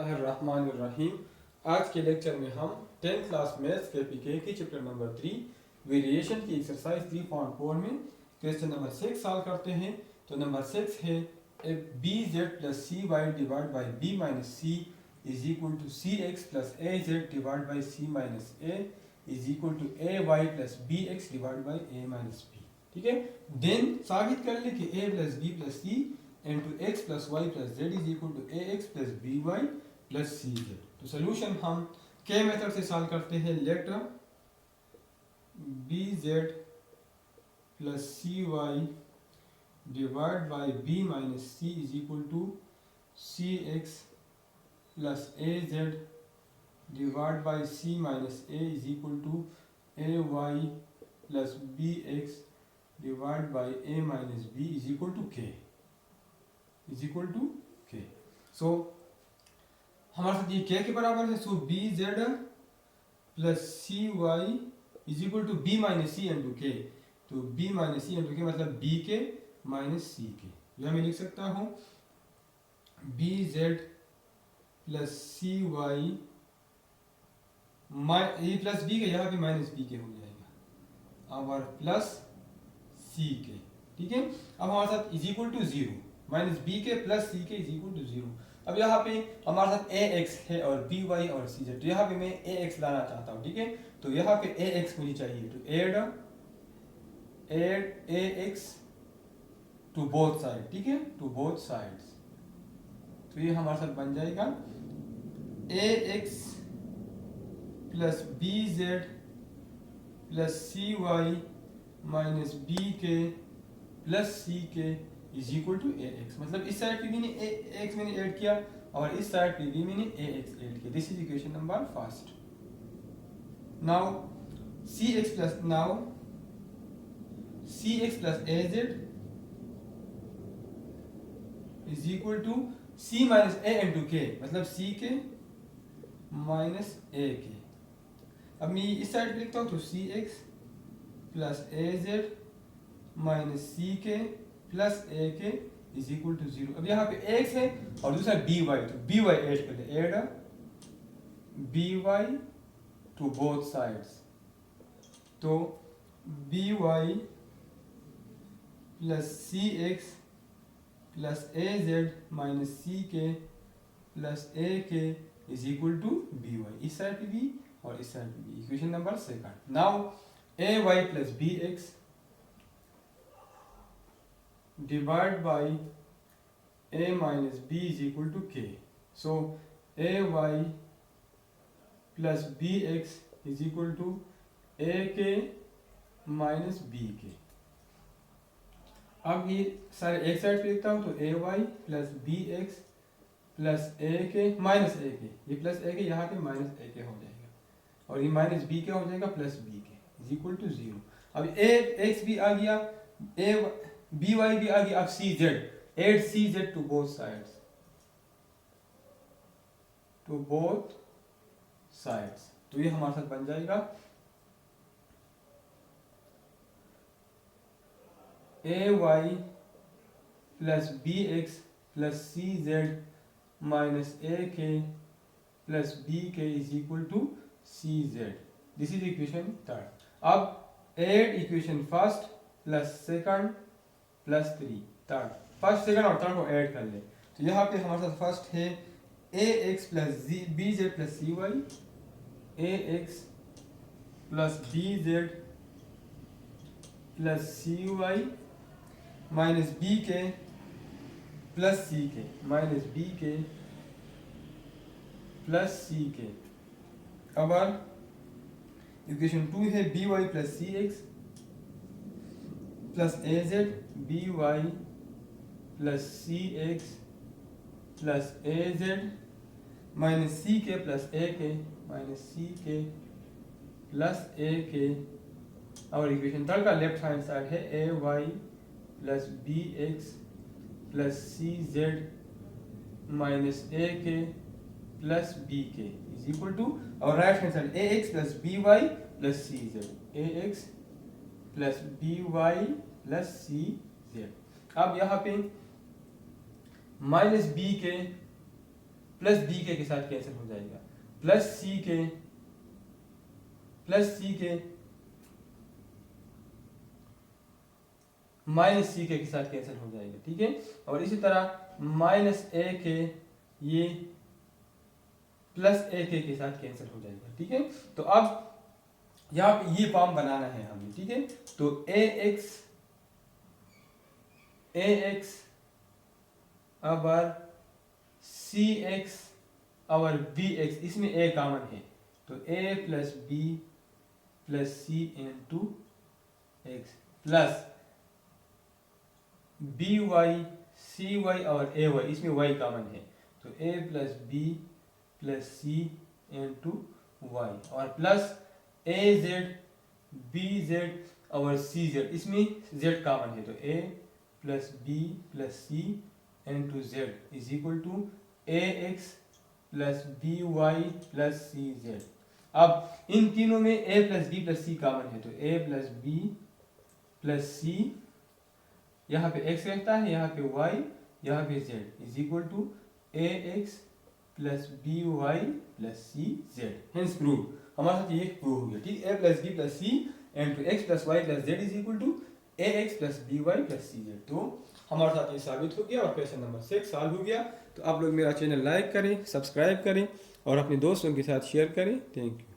बिस्मिल्लाहिर्रहमानिर्रहीम। आज के लेक्चर में हम 10th क्लास मैथ्स के पीके की चैप्टर नंबर 3 वेरिएशन की एक्सरसाइज 3.4 में क्वेश्चन नंबर 6 सॉल्व करते हैं। तो नंबर 6 है B Z plus C Y divide by B minus C is equal to C x plus A Z divide by C minus A is equal to A Y plus B X divide by A minus B. ठीक है, then साबित कर ले कि A plus B plus C into x plus y plus z is equal to ax plus by plus cz। तो solution हम के method से सॉल्व करते हैं। Let bz plus cy divide by b minus c is equal to cx plus az divide by c minus a is equal to ay plus bx divide by a minus b is equal to k is equal to k. So हमारे साथ ये k के बराबर है। So B Z plus C Y is equal to B minus C into के। तो B minus सी into के मतलब बी के माइनस सी के। यह मैं लिख सकता हूँ B Z plus C Y ये प्लस बी के, यहाँ पे माइनस बी के हो जाएगा और प्लस सी के। ठीक है, अब हमारे साथ is equal to zero minus B के प्लस सी के इज इक्वल टू जीरो। अब यहाँ पे हमारे साथ ए एक्स है और बी वाई और सी जेड। तो यहाँ पे मैं ए एक्स लाना चाहता हूँ। ठीक है, तो यहाँ पे ए एक्स मुझे चाहिए। तो add A X to both side. ठीक है, टू बोथ साइड्स। तो ये हमारे साथ बन जाएगा A X plus B Z plus C Y minus B के प्लस सी के is equal to A X. मतलब इस साइड पे भी ए एक्स मैंने ऐड किया और इस साइड पे भी मैंने ए एक्स ऐड किया। This is equation number first. Now C x plus A Z is equal to C minus A into के मतलब सी के माइनस ए के। अब मैं इस साइड पे लिखता हूँ तो सी एक्स प्लस ए जेड माइनस सी के plus A k is equal to zero. अब यहाँ पे एक्स है और दूसरा बी वाई। तो बी वाई ऐड कर ले, add b y to both sides. तो बी वाई प्लस सी एक्स प्लस ए जेड माइनस सी के plus A k is equal to b y. इस साइड पे भी और इस साइड पे भी। Equation number second. Now a Y plus B x divided by a minus b is equal to k. So ay plus bx is equal to ak minus bk। अब ये सारे एक साइड पे लिखता हूँ तो ay plus bx plus ak minus ak। ये plus ak यहाँ पे माइनस ak हो जाएगा और ये माइनस bk हो जाएगा plus bk is equal to zero. अब ax भी आ गया, बी वाई भी आ गया। अब C Z, add C Z to both sides, to both sides. तो ये हमारे साथ बन जाएगा A Y plus B X plus C Z minus A K plus B K is equal to C Z. This is equation third. अब add equation first plus second plus three third. First second और third को add कर ले। तो यहाँ पे हमारे साथ फर्स्ट है A X plus B Z plus C Y, A X plus B Z plus C Y minus B के plus C K minus B के प्लस सी के। अब इक्वेशन टू है बी वाई प्लस सी x plus ए Z B Y plus सी x plus ए Z minus सी के plus ए के minus सी के plus ए K. और equation third का left hand side है A Y plus B X plus C Z minus A K plus B K is equal to और right hand side A X plus B Y plus C Z, A X plus B Y plus C Z. अब यहाँ पे minus B के plus B K साथ cancel हो जाएगा, plus C K minus सी के साथ कैंसिल हो जाएगा, ठीक है। और इसी तरह माइनस ए के ये प्लस ए के साथ कैंसिल हो जाएगा, ठीक है। तो अब यहाँ पे ये फॉर्म बनाना है हमें, ठीक है। तो A X or C X or B X, इसमें ए कॉमन है, तो A plus B plus C into X plus B Y C Y और ए वाई, इसमें वाई कॉमन है, तो A plus B plus C into Y और plus ए Z B Z और सी जेड, इसमें जेड कॉमन है, तो A plus B plus C into Z is equal to A X plus B Y plus C Z. अब इन तीनों में ए plus B plus सी common है, तो ए प्लस बी प्लस सी, यहाँ पे x रहता है, यहाँ पे y, यहाँ पे z is equal to A X plus B Y plus C Z. Hence prove, हमारे साथ ये प्रूव हो गया, ठीक। A plus B plus C into X plus Y plus Z is equal to A X plus B Y plus C Z. तो हमारे साथ ये साबित हो गया और क्वेश्चन नंबर 6 सॉल्व हो गया। तो आप लोग मेरा चैनल लाइक करें, सब्सक्राइब करें और अपने दोस्तों के साथ शेयर करें। Thank you.